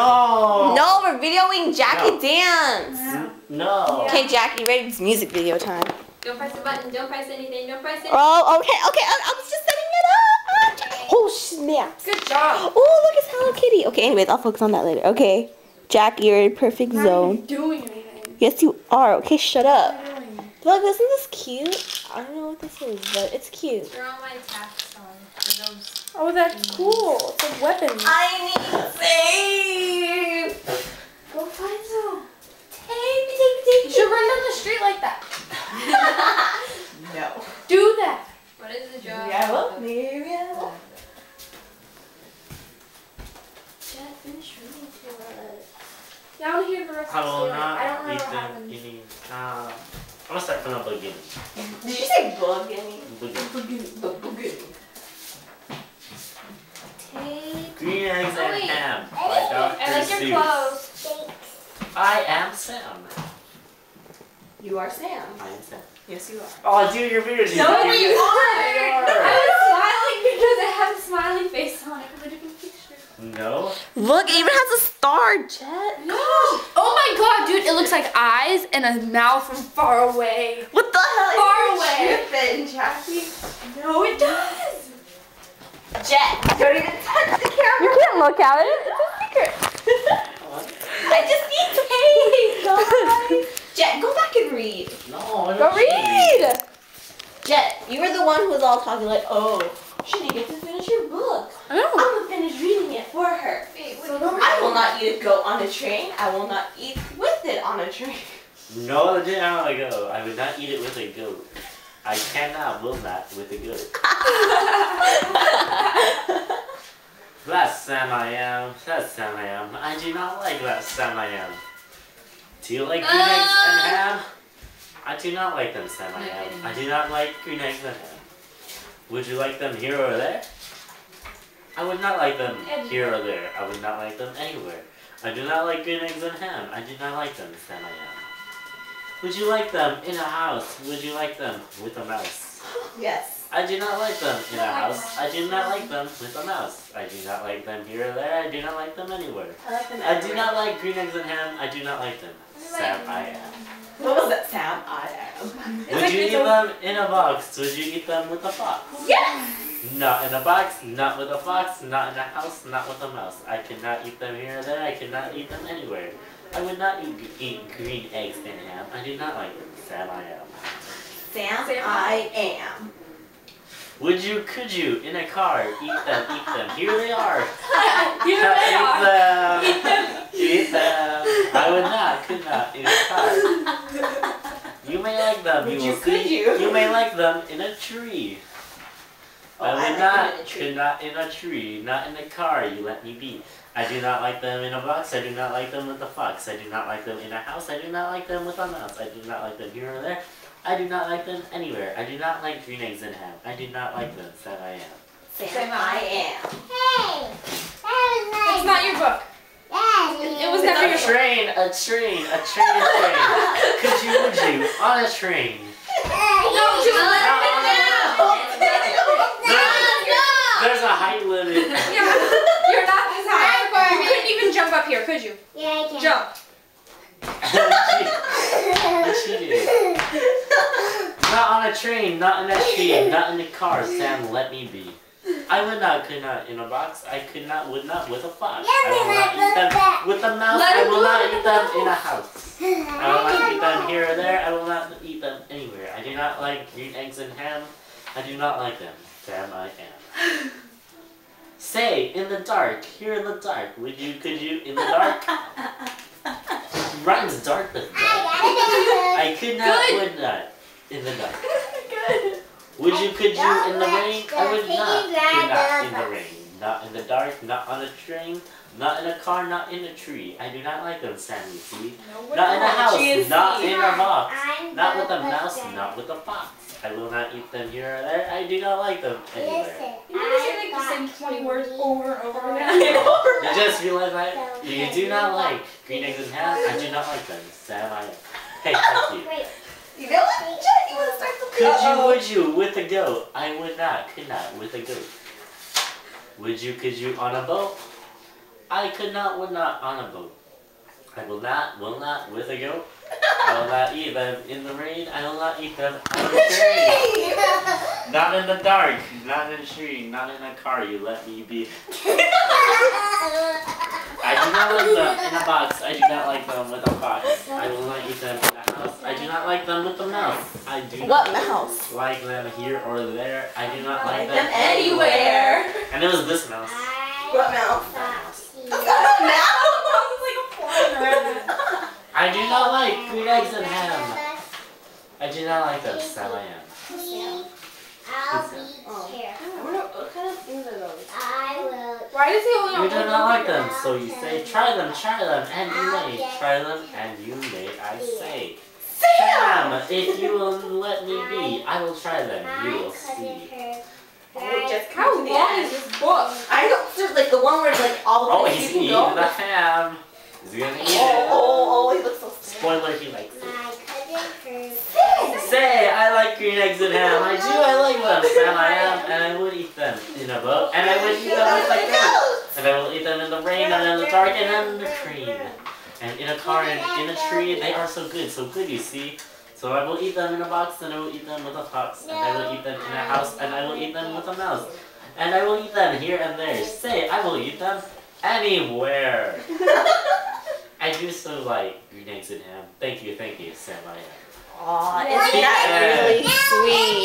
No. No, we're videoing Jackie dance. No. Okay, Jackie, ready? It's music video time. Don't press the button. Don't press anything. Don't press anything. Oh, okay. I was just setting it up. Oh, snap. Good job. Oh, look, it's Hello Kitty. Okay, anyways, I'll focus on that later. Okay, Jack, you're in perfect zone. Doing anything. Yes, you are. Okay, shut up. What am I doing? Look, isn't this cute? I don't know what this is, but it's cute. They're on my task song. Those. Oh, that's cool. It's a weapon. I need tape. Go find some. Tape. You should run down the street like that. No. Do that. What is the job? Yeah, well, maybe I will. Jet, finish reading to us. Yeah, I want to hear the rest I of the will story. not I don't eat remember what them happened. any. I'm gonna start from the beginning. Did you say boogie? Beginning. Tape. Green eggs Oh, and wait. ham by I Dr. like your Seuss. clothes. I am Sam. You are Sam. I am Sam. Yes, you are. Oh, dude, your beard is No, huge. you I are. was smiling because I have a smiley face on it from a different picture. No. Look, it even has a star, Jet. No. Oh my god, dude, it looks like eyes and a mouth from far away. What the hell? Far You're away. tripping, Jackie. No, it does. Jet, don't even touch the camera. You can't look at it. It's a secret. I just need tape, guys. Jet, go back and read. No, I Go don't read. Jet, you were the one who was all talking like, oh, she didn't get to finish her book. I'm Oh. gonna finish reading it for her. Wait, So what? don't I will not eat a goat on a train. I will not eat with it on a train. No, I didn't have a goat. I would not eat it with a goat. I cannot, will not, with a goat. That Sam I am. That Sam I am. I do not like that Sam I am. Do you like green eggs and ham? I do not like them, Sam I am. I do not like green eggs and ham. Would you like them here or there? I would not like them here or there. I would not like them anywhere. I do not like green eggs and ham. I do not like them, Sam I am. Would you like them in a house? Would you like them with a mouse? Yes. I do not like them in a house. I do not like them with a mouse. I do not like them here or there. I do not like them anywhere. I like them. I do not like green eggs and ham. I do not like them. Sam I am. What was that sound? I am. Would you eat them in a box? Would you eat them with a fox? Yes. Not in a box, not with a fox, not in a house, not with a mouse. I cannot eat them here or there. I cannot eat them anywhere. I would not eat green eggs and ham. I do not like them. Sam I am. Sam, I am. Would you, could you, in a car, eat them, Here they are. Here they are. Eat them. Eat them. I would not, could not, in a car. You may like them, Would you you, will could see. you? You may like them in a tree. Oh, I I would like them not, in a tree. could not in a tree, not in a car, you let me be. I do not like them in a box, I do not like them with a fox. I do not like them in a house, I do not like them with a mouse. I do not like them here or there. I do not like them anywhere. I do not like green eggs and ham. I do not like them, Sam I am. Sam, I am. Hey, that was nice. It's not your book. Daddy. It was It's never a your book. train, a train, a train, Could you, would you, on a train? No, just let it There's a height limit. Yeah, you're not this high. You couldn't even jump up here, could you? Yeah, I can. Jump. She did. Not on a train, not in a tree, not in a car. Sam, let me be. I would not, could not in a box. I could not, would not with a fox. I will not eat them with a mouse. Let I him will do not it eat with them the in a house. I will not eat them here or there. I will not eat them anywhere. I do not like green eggs and ham. I do not like them. Sam, I am. Say, in the dark, here in the dark. Would you, could you, in the dark? Rhymes dark with dark. I could not, Good. would not, in the dark. Good. Would you, could you, in the Don't rain? I would let not, the could not, in piggy the rain. Not in the dark, not on a train, not in a car, not in a tree. I do not like them, Sammy, see? Not in a house, not in a box. Not with a mouse, not with a fox. I will not eat them here or there. I do not like them anywhere. Listen, You never say like the same 20 words over and over again. You just realize that you do not like green eggs and ham. I do not like them, Sam, I am. Hey, fuck you. Wait. You know what? Jet, you want to start the Could you, would you, with a goat? I would not, could not, with a goat. Would you, could you, on a boat? I would not on a boat. I will not with a goat. I will not eat them in the rain. I will not eat them on the tree. Not in the dark. Not in a tree. Not in a car. You let me be. I do not like them in a box. I do not like them with a box. I will not eat them in a house. I do not like them with a mouse. I do What not mouse? like them here or there. I do not like Them them anywhere. And it was this mouse. What mouse? Mouse? I do not like green eggs and ham. I do not like them. Sam I am. I'll be here. What kind of things are those? I will. Why does he only You have do not like them, so you say, try them, and you may. Try them, and you may, I say. Sam, if you will let me be, I will try them, you will see. How long is this book? I know. There's like the one where it's like all the Oh, places he's you eating can go. the ham. He's gonna eat it. Oh, he looks so sad. Spoiler, he likes it. My cousin heard. Say, I like green eggs and ham. I do, I like them. Sam, I am, and I would eat them in a boat, and I would eat them with a goat. And I will eat them in the rain, and in the dark, and in the tree. And in a car, and in a tree, they are so good, you see. So I will eat them in a box, and I will eat them with a fox, and I will eat them in a house, and I will eat them with a mouse. And I will eat them here and there. Say, I will eat them anywhere. I do so like green eggs and ham. Thank you, Sam. I am. Aw, isn't that really sweet?